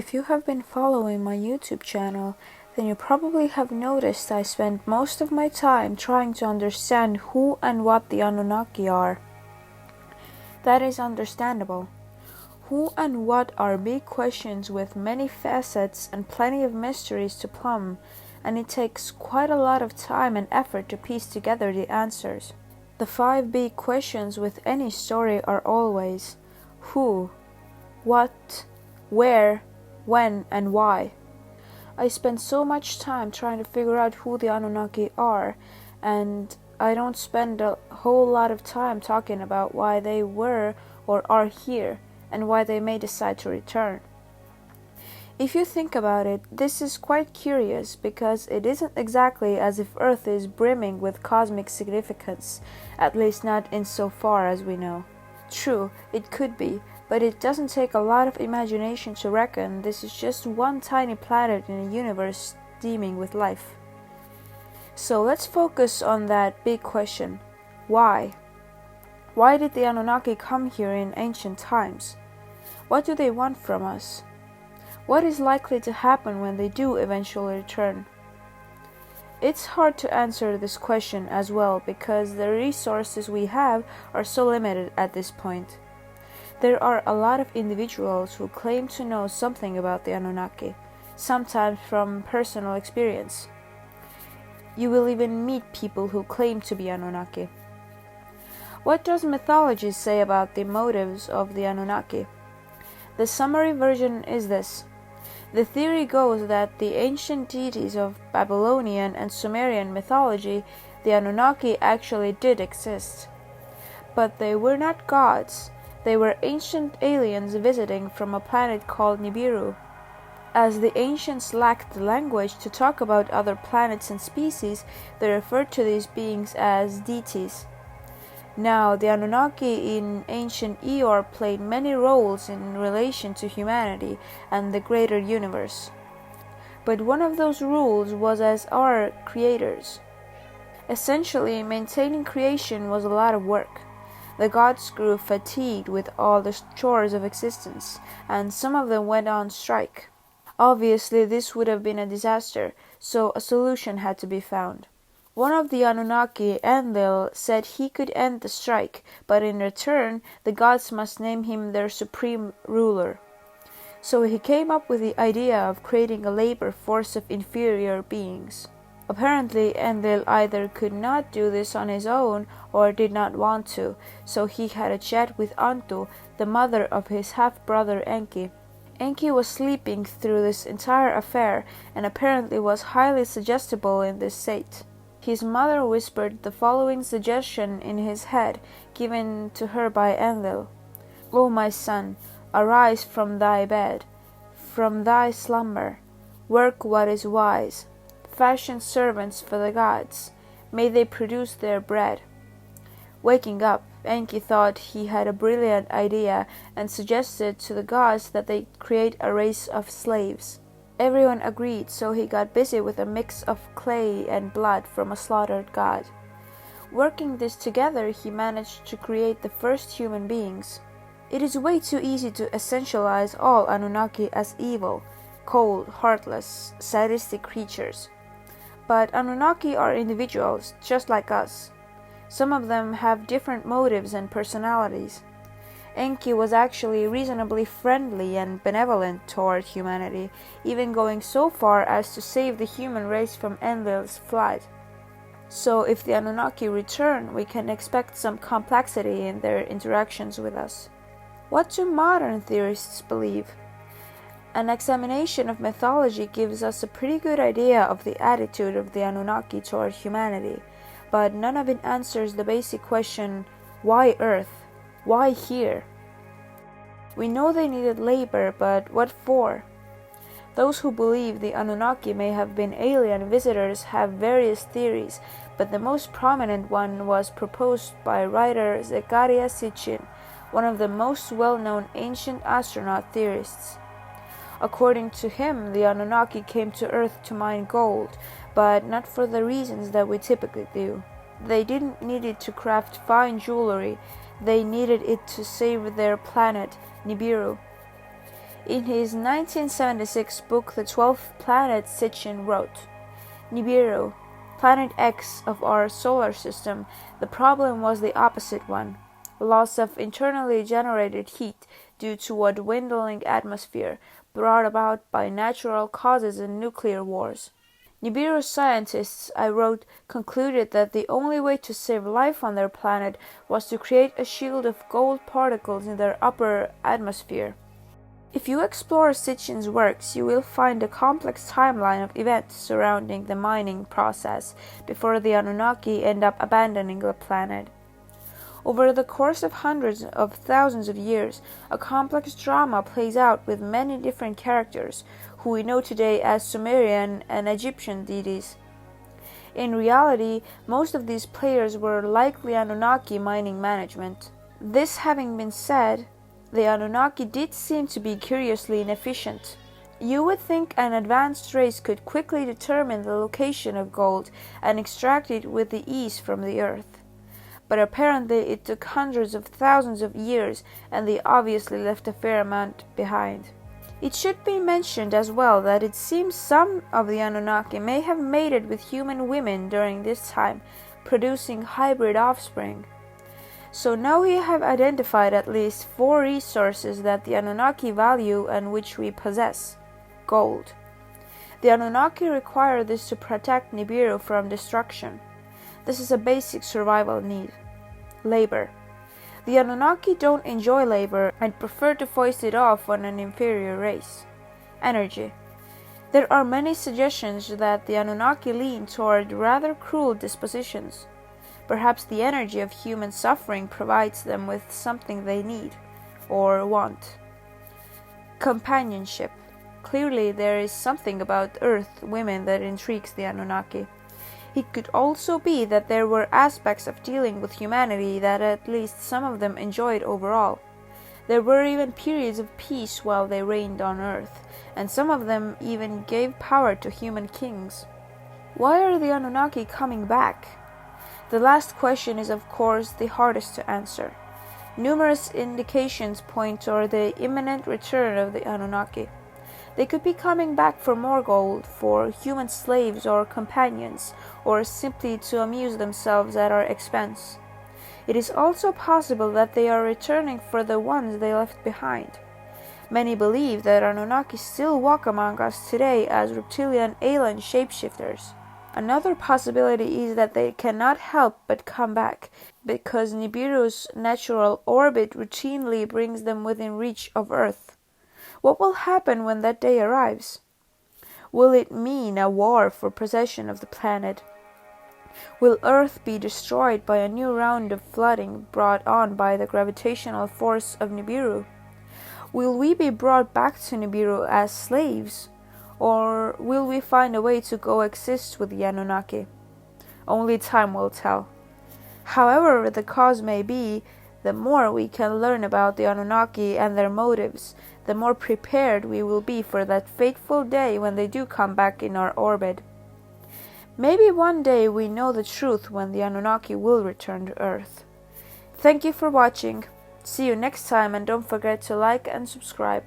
If you have been following my YouTube channel, then you probably have noticed I spend most of my time trying to understand who and what the Anunnaki are. That is understandable. Who and what are big questions with many facets and plenty of mysteries to plumb, and it takes quite a lot of time and effort to piece together the answers. The 5 big questions with any story are always who, what, where, when, and why. I spend so much time trying to figure out who the Anunnaki are, and I don't spend a whole lot of time talking about why they were or are here, and why they may decide to return. If you think about it, this is quite curious, because it isn't exactly as if Earth is brimming with cosmic significance, at least not insofar as we know. True, it could be, but it doesn't take a lot of imagination to reckon this is just one tiny planet in a universe teeming with life. So let's focus on that big question. Why? Why did the Anunnaki come here in ancient times? What do they want from us? What is likely to happen when they do eventually return? It's hard to answer this question as well, because the resources we have are so limited at this point. There are a lot of individuals who claim to know something about the Anunnaki, sometimes from personal experience. You will even meet people who claim to be Anunnaki. What does mythology say about the motives of the Anunnaki? The summary version is this. The theory goes that the ancient deities of Babylonian and Sumerian mythology, the Anunnaki, actually did exist. But they were not gods. They were ancient aliens visiting from a planet called Nibiru. As the ancients lacked the language to talk about other planets and species, they referred to these beings as deities. Now, the Anunnaki in ancient Eor played many roles in relation to humanity and the greater universe. But one of those roles was as our creators. Essentially, maintaining creation was a lot of work. The gods grew fatigued with all the chores of existence, and some of them went on strike. Obviously, this would have been a disaster, so a solution had to be found. One of the Anunnaki, Enlil, said he could end the strike, but in return, the gods must name him their supreme ruler. So he came up with the idea of creating a labor force of inferior beings. Apparently, Enlil either could not do this on his own or did not want to, so he had a chat with Antu, the mother of his half-brother Enky. Inky was sleeping through this entire affair and apparently was highly suggestible in this state. His mother whispered the following suggestion in his head, given to her by Enlil. O my son, arise from thy bed, from thy slumber, work what is wise, fashion servants for the gods, may they produce their bread. Waking up, Enki thought he had a brilliant idea and suggested to the gods that they create a race of slaves. Everyone agreed, so he got busy with a mix of clay and blood from a slaughtered god. Working this together, he managed to create the first human beings. It is way too easy to essentialize all Anunnaki as evil, cold, heartless, sadistic creatures. But Anunnaki are individuals, just like us. Some of them have different motives and personalities. Enki was actually reasonably friendly and benevolent toward humanity, even going so far as to save the human race from Enlil's flight. So if the Anunnaki return, we can expect some complexity in their interactions with us. What do modern theorists believe? An examination of mythology gives us a pretty good idea of the attitude of the Anunnaki toward humanity, but none of it answers the basic question, why Earth? Why here? We know they needed labor, but what for? Those who believe the Anunnaki may have been alien visitors have various theories, but the most prominent one was proposed by writer Zecharia Sitchin, one of the most well-known ancient astronaut theorists. According to him, the Anunnaki came to Earth to mine gold, but not for the reasons that we typically do. They didn't need it to craft fine jewelry, they needed it to save their planet, Nibiru. In his 1976 book The 12th Planet, Sitchin wrote, Nibiru, planet X of our solar system, the problem was the opposite one, loss of internally generated heat due to a dwindling atmosphere brought about by natural causes and nuclear wars. Nibiru scientists, I wrote, concluded that the only way to save life on their planet was to create a shield of gold particles in their upper atmosphere. If you explore Sitchin's works, you will find a complex timeline of events surrounding the mining process before the Anunnaki end up abandoning the planet. Over the course of hundreds of thousands of years, a complex drama plays out with many different characters, who we know today as Sumerian and Egyptian deities. In reality, most of these players were likely Anunnaki mining management. This having been said, the Anunnaki did seem to be curiously inefficient. You would think an advanced race could quickly determine the location of gold and extract it with ease from the earth. But apparently it took hundreds of thousands of years, and they obviously left a fair amount behind. It should be mentioned as well that it seems some of the Anunnaki may have mated with human women during this time, producing hybrid offspring. So now we have identified at least 4 resources that the Anunnaki value and which we possess. Gold. The Anunnaki require this to protect Nibiru from destruction. This is a basic survival need. Labor. The Anunnaki don't enjoy labor and prefer to foist it off on an inferior race. Energy. There are many suggestions that the Anunnaki lean toward rather cruel dispositions. Perhaps the energy of human suffering provides them with something they need or want. Companionship. Clearly there is something about Earth women that intrigues the Anunnaki. It could also be that there were aspects of dealing with humanity that at least some of them enjoyed overall. There were even periods of peace while they reigned on Earth, and some of them even gave power to human kings. Why are the Anunnaki coming back? The last question is of course the hardest to answer. Numerous indications point toward the imminent return of the Anunnaki. They could be coming back for more gold, for human slaves or companions, or simply to amuse themselves at our expense. It is also possible that they are returning for the ones they left behind. Many believe that Anunnaki still walk among us today as reptilian alien shapeshifters. Another possibility is that they cannot help but come back, because Nibiru's natural orbit routinely brings them within reach of Earth. What will happen when that day arrives? Will it mean a war for possession of the planet? Will Earth be destroyed by a new round of flooding brought on by the gravitational force of Nibiru? Will we be brought back to Nibiru as slaves? Or will we find a way to coexist with the Anunnaki? Only time will tell. However the cause may be, the more we can learn about the Anunnaki and their motives, the more prepared we will be for that fateful day when they do come back in our orbit. Maybe one day we know the truth when the Anunnaki will return to Earth. Thank you for watching. See you next time, and don't forget to like and subscribe.